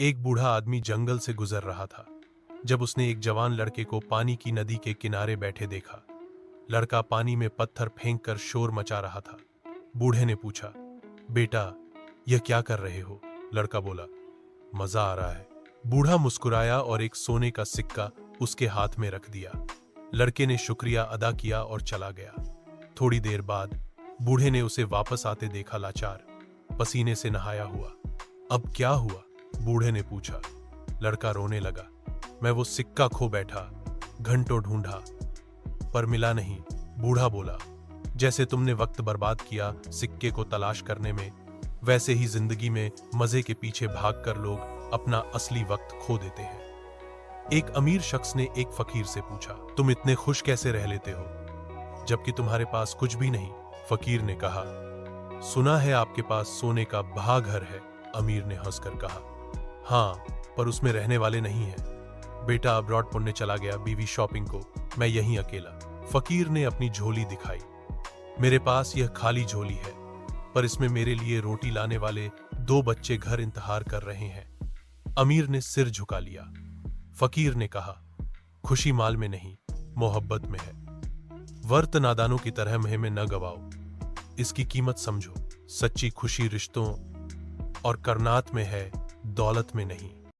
एक बूढ़ा आदमी जंगल से गुजर रहा था जब उसने एक जवान लड़के को पानी की नदी के किनारे बैठे देखा। लड़का पानी में पत्थर फेंककर शोर मचा रहा था। बूढ़े ने पूछा, बेटा, यह क्या कर रहे हो? लड़का बोला, मजा आ रहा है। बूढ़ा मुस्कुराया और एक सोने का सिक्का उसके हाथ में रख दिया। लड़के ने शुक्रिया अदा किया और चला गया। थोड़ी देर बाद बूढ़े ने उसे वापस आते देखा, लाचार, पसीने से नहाया हुआ। अब क्या हुआ? बूढ़े ने पूछा। लड़का रोने लगा। मैं वो सिक्का खो बैठा, घंटों ढूंढा पर मिला नहीं। बूढ़ा बोला, जैसे तुमने वक्त बर्बाद किया सिक्के को तलाश करने में, वैसे ही जिंदगी में मजे के पीछे भागकर लोग अपना असली वक्त खो देते हैं। एक अमीर शख्स ने एक फकीर से पूछा, तुम इतने खुश कैसे रह लेते हो जबकि तुम्हारे पास कुछ भी नहीं? फकीर ने कहा, सुना है आपके पास सोने का बड़ा घर है। अमीर ने हंसकर कहा, हाँ, पर उसमें रहने वाले नहीं हैं। बेटा अब्रॉड पढ़ने चला गया, बीवी शॉपिंग को, मैं यहीं अकेला। फकीर ने अपनी झोली दिखाई। मेरे पास यह खाली झोली है, पर इसमें मेरे लिए रोटी लाने वाले 2 बच्चे घर इंतजार कर रहे हैं। अमीर ने सिर झुका लिया। फकीर ने कहा, खुशी माल में नहीं, मोहब्बत में है। वर्त नादानों की तरह मुंह में न गवाओ, इसकी कीमत समझो। सच्ची खुशी रिश्तों और करनात में है, दौलत में नहीं।